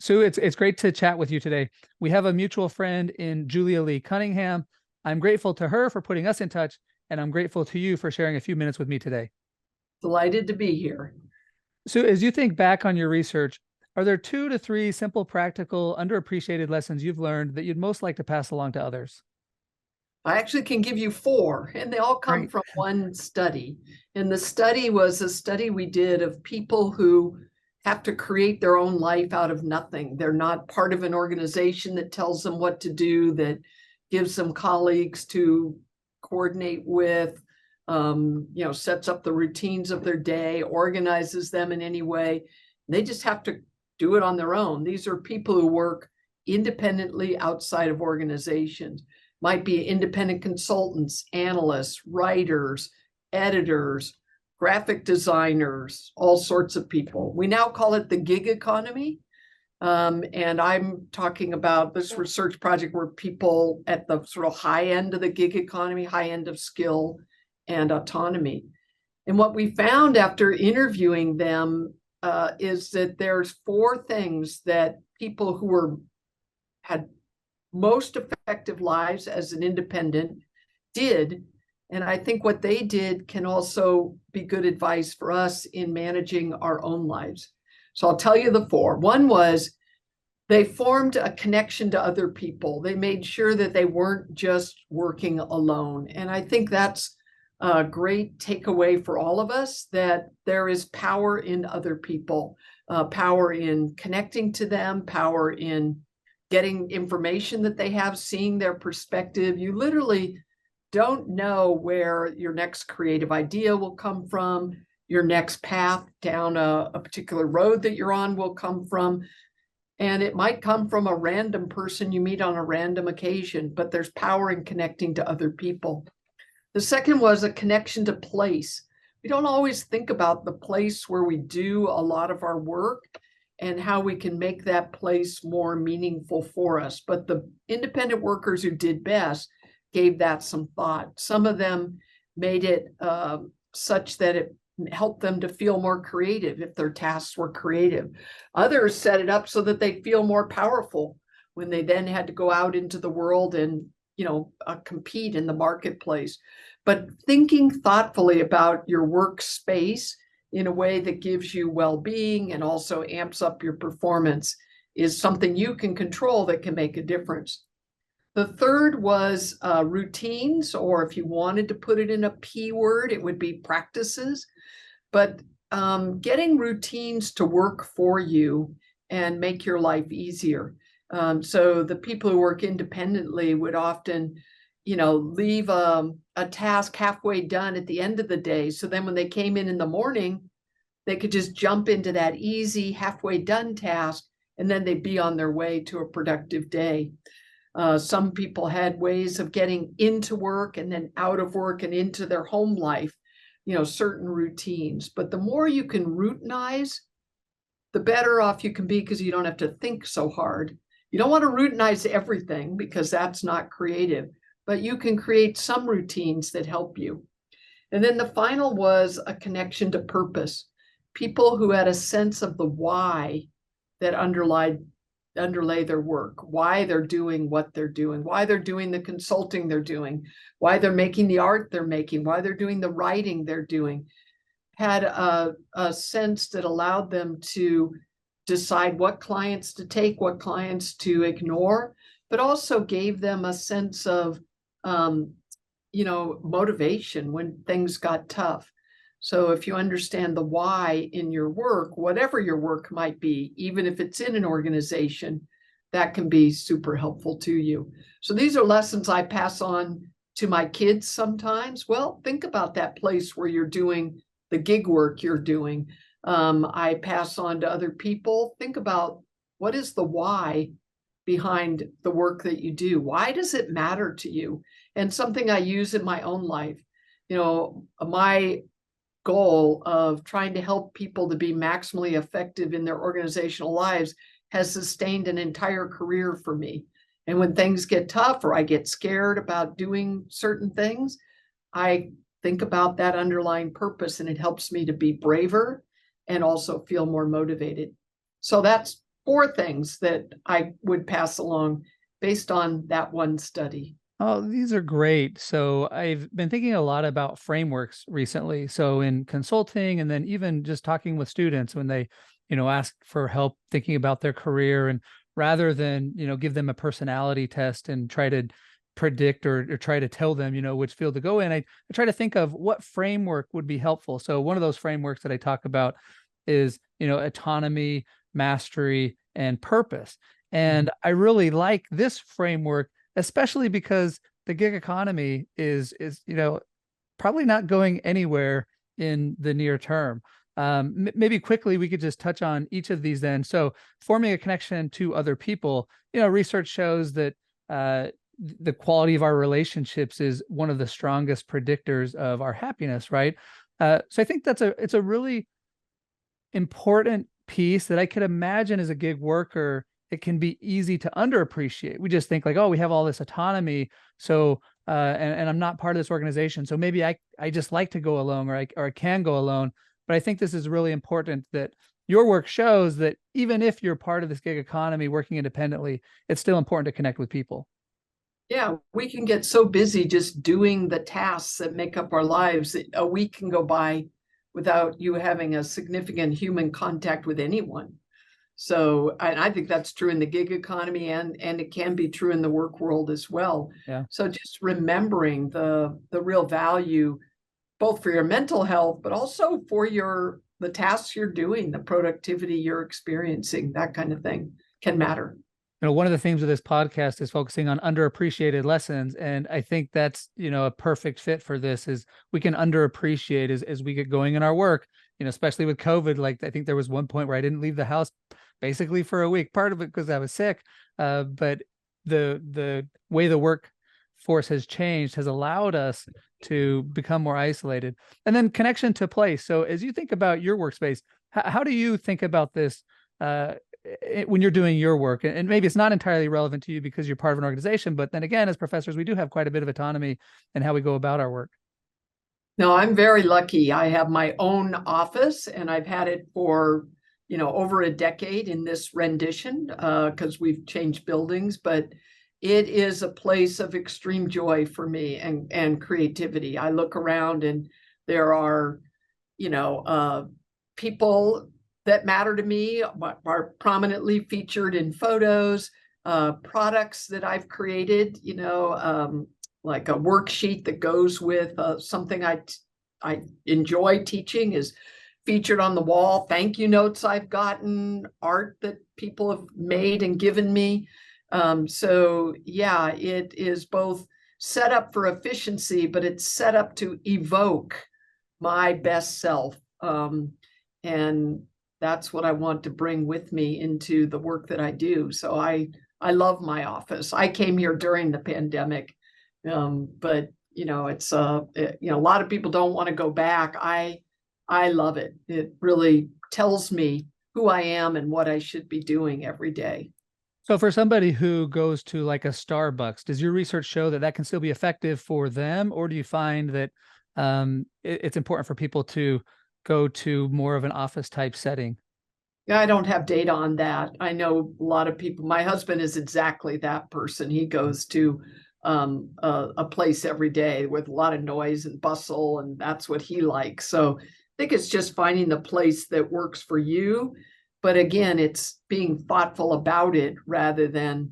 Sue, it's great to chat with you today. We have a mutual friend in Julia Lee Cunningham. I'm grateful to her for putting us in touch, and I'm grateful to you for sharing a few minutes with me today. Delighted to be here. Sue, as you think back on your research, are there 2 to 3 simple, practical, underappreciated lessons you've learned that you'd most like to pass along to others? I actually can give you 4, and they all come Great. from one study. And the study was a study we did of people who have to create their own life out of nothing. They're not part of an organization that tells them what to do, that gives them colleagues to coordinate with, sets up the routines of their day, organizes them in any way. They just have to do it on their own. These are people who work independently outside of organizations. Might be independent consultants, analysts, writers, editors, graphic designers, all sorts of people. We now call it the gig economy. And I'm talking about this research project where people at the sort of high end of the gig economy, high end of skill and autonomy. And what we found after interviewing them is that there's 4 things that people who had most effective lives as an independent did. And I think what they did can also be good advice for us in managing our own lives. So I'll tell you the 4. One was they formed a connection to other people. They made sure that they weren't just working alone. And I think that's a great takeaway for all of us, that there is power in other people, power in connecting to them, power in getting information that they have, seeing their perspective. You literally don't know where your next creative idea will come from, your next path down a particular road that you're on will come from. And it might come from a random person you meet on a random occasion, but there's power in connecting to other people. The second was a connection to place. We don't always think about the place where we do a lot of our work and how we can make that place more meaningful for us. But the independent workers who did best gave that some thought. Some of them made it such that it helped them to feel more creative if their tasks were creative. Others set it up so that they feel more powerful when they then had to go out into the world and compete in the marketplace. But thinking thoughtfully about your workspace in a way that gives you well-being and also amps up your performance is something you can control that can make a difference. The third was routines, or if you wanted to put it in a P word, it would be practices. But getting routines to work for you and make your life easier. So the people who work independently would often leave a task halfway done at the end of the day. So then when they came in the morning, they could just jump into that easy halfway done task, and then they'd be on their way to a productive day. Some people had ways of getting into work and then out of work and into their home life, certain routines. But the more you can routinize, the better off you can be, because you don't have to think so hard. You don't want to routinize everything because that's not creative, but you can create some routines that help you. And then the final was a connection to purpose. People who had a sense of the why that underlay their work, why they're doing what they're doing, why they're doing the consulting they're doing, why they're making the art they're making, why they're doing the writing they're doing, had a sense that allowed them to decide what clients to take, what clients to ignore, but also gave them a sense of motivation when things got tough. So if you understand the why in your work, whatever your work might be, even if it's in an organization, that can be super helpful to you. So these are lessons I pass on to my kids sometimes. Well, think about that place where you're doing the gig work you're doing. I pass on to other people. Think about, what is the why behind the work that you do? Why does it matter to you? And something I use in my own life. My goal of trying to help people to be maximally effective in their organizational lives has sustained an entire career for me. And when things get tough or I get scared about doing certain things, I think about that underlying purpose, and it helps me to be braver and also feel more motivated. So that's 4 things that I would pass along based on that one study. Oh, these are great. So I've been thinking a lot about frameworks recently. So in consulting, and then even just talking with students when they, ask for help thinking about their career, and rather than, give them a personality test and try to predict or try to tell them, which field to go in, I try to think of what framework would be helpful. So one of those frameworks that I talk about is, autonomy, mastery, and purpose. And I really like this framework, especially because the gig economy is probably not going anywhere in the near term. Maybe quickly we could just touch on each of these then. So forming a connection to other people, research shows that the quality of our relationships is one of the strongest predictors of our happiness, right? So I think it's a really important piece that I could imagine as a gig worker, it can be easy to underappreciate. We just think like, oh, we have all this autonomy. So, and I'm not part of this organization. So maybe I just like to go alone, or I can go alone. But I think this is really important that your work shows that even if you're part of this gig economy working independently, it's still important to connect with people. Yeah, we can get so busy just doing the tasks that make up our lives that a week can go by without you having a significant human contact with anyone. So I think that's true in the gig economy, and it can be true in the work world as well. Yeah. So just remembering the real value, both for your mental health, but also for the tasks you're doing, the productivity you're experiencing, that kind of thing can matter. One of the themes of this podcast is focusing on underappreciated lessons. And I think that's, a perfect fit for this. Is we can underappreciate as we get going in our work, especially with COVID. Like I think there was one point where I didn't leave the house basically for a week, part of it because I was sick. But the way the workforce has changed has allowed us to become more isolated. And then connection to place. So as you think about your workspace, how do you think about this when you're doing your work? And maybe it's not entirely relevant to you because you're part of an organization, but then again, as professors, we do have quite a bit of autonomy in how we go about our work. No, I'm very lucky. I have my own office, and I've had it for, over a decade in this rendition, because we've changed buildings, but it is a place of extreme joy for me and creativity. I look around and there are, people that matter to me are prominently featured in photos, products that I've created, like a worksheet that goes with something I enjoy teaching is featured on the wall. Thank you notes I've gotten, art that people have made and given me. So yeah, it is both set up for efficiency, but it's set up to evoke my best self. And that's what I want to bring with me into the work that I do. So I love my office. I came here during the pandemic, but it's a lot of people don't want to go back. I love it. It really tells me who I am and what I should be doing every day. So for somebody who goes to like a Starbucks, does your research show that can still be effective for them? Or do you find that it's important for people to go to more of an office type setting? Yeah, I don't have data on that. I know a lot of people. My husband is exactly that person. He goes to a place every day with a lot of noise and bustle, and that's what he likes. So I think it's just finding the place that works for you. But again, it's being thoughtful about it rather than,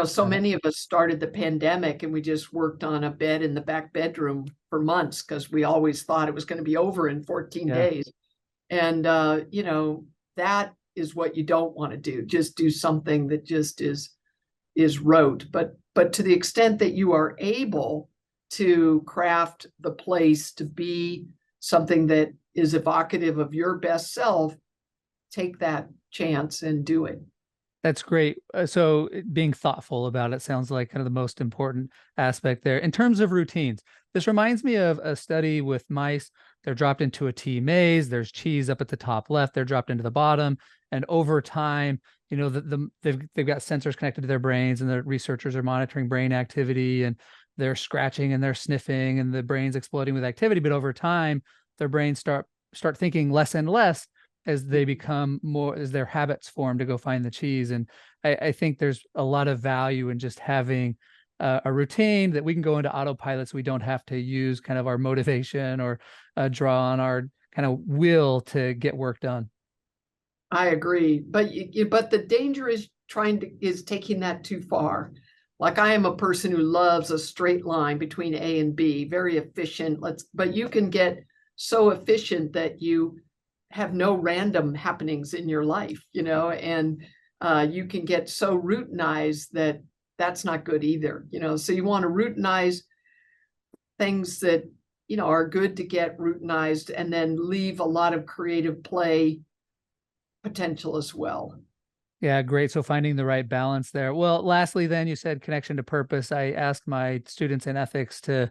so many of us started the pandemic and we just worked on a bed in the back bedroom for months because we always thought it was going to be over in 14 days. And, that is what you don't want to do. Just do something that just is rote. But to the extent that you are able to craft the place to be something that is evocative of your best self, take that chance and do it. That's great. So being thoughtful about it sounds like kind of the most important aspect there. In terms of routines, this reminds me of a study with mice. They're dropped into a tea maze. There's cheese up at the top left. They're dropped into the bottom. And over time, they've got sensors connected to their brains, and the researchers are monitoring brain activity, and they're scratching and they're sniffing, and the brain's exploding with activity. But over time, their brains start thinking less and less. as they become more, as their habits form to go find the cheese. And I think there's a lot of value in just having a routine that we can go into autopilot, so we don't have to use kind of our motivation or draw on our kind of will to get work done. I agree, but the danger is taking that too far. Like, I am a person who loves a straight line between A and B, very efficient. But you can get so efficient that you have no random happenings in your life, and you can get so routinized that that's not good either, So you want to routinize things that, are good to get routinized, and then leave a lot of creative play potential as well. Yeah, great. So finding the right balance there. Well, lastly, then you said connection to purpose. I asked my students in ethics to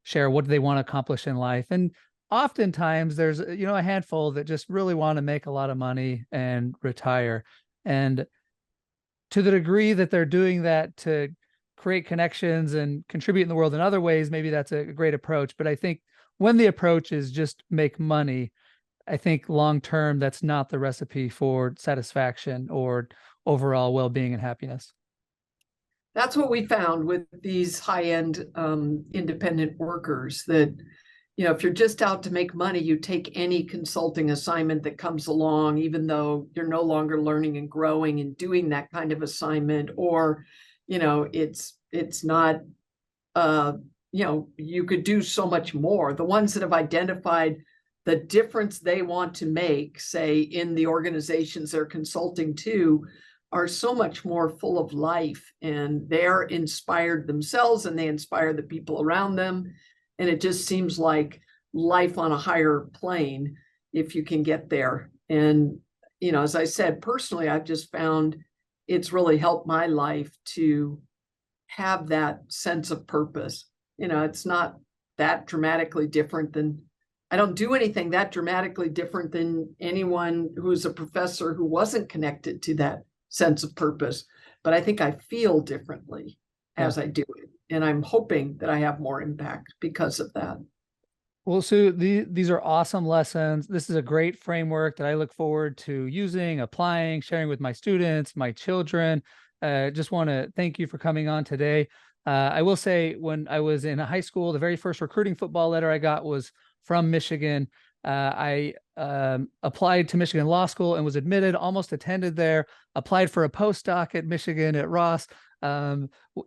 share what do they want to accomplish in life. And oftentimes there's, a handful that just really want to make a lot of money and retire. And to the degree that they're doing that to create connections and contribute in the world in other ways, maybe that's a great approach. But I think when the approach is just make money, I think long term, that's not the recipe for satisfaction or overall well-being and happiness. That's what we found with these high-end independent workers, that, if you're just out to make money, you take any consulting assignment that comes along, even though you're no longer learning and growing and doing that kind of assignment, or, it's not, you could do so much more. The ones that have identified the difference they want to make, say, in the organizations they're consulting to, are so much more full of life, and they're inspired themselves and they inspire the people around them. And it just seems like life on a higher plane if you can get there. And, as I said, personally, I've just found it's really helped my life to have that sense of purpose. It's not that dramatically different than, I don't do anything that dramatically different than anyone who's a professor who wasn't connected to that sense of purpose. But I think I feel differently Yeah. as I do it. And I'm hoping that I have more impact because of that. Well, Sue, these are awesome lessons. This is a great framework that I look forward to using, applying, sharing with my students, my children. Just want to thank you for coming on today. I will say, when I was in high school, the very first recruiting football letter I got was from Michigan. I applied to Michigan Law School and was admitted, almost attended there, applied for a postdoc at Michigan at Ross,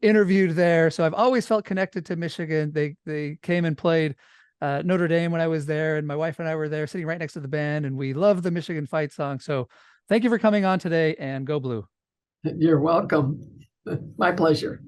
interviewed there. So I've always felt connected to Michigan. They came and played Notre Dame when I was there, and my wife and I were there sitting right next to the band, and we love the Michigan fight song. So thank you for coming on today, and go Blue. You're welcome. My pleasure.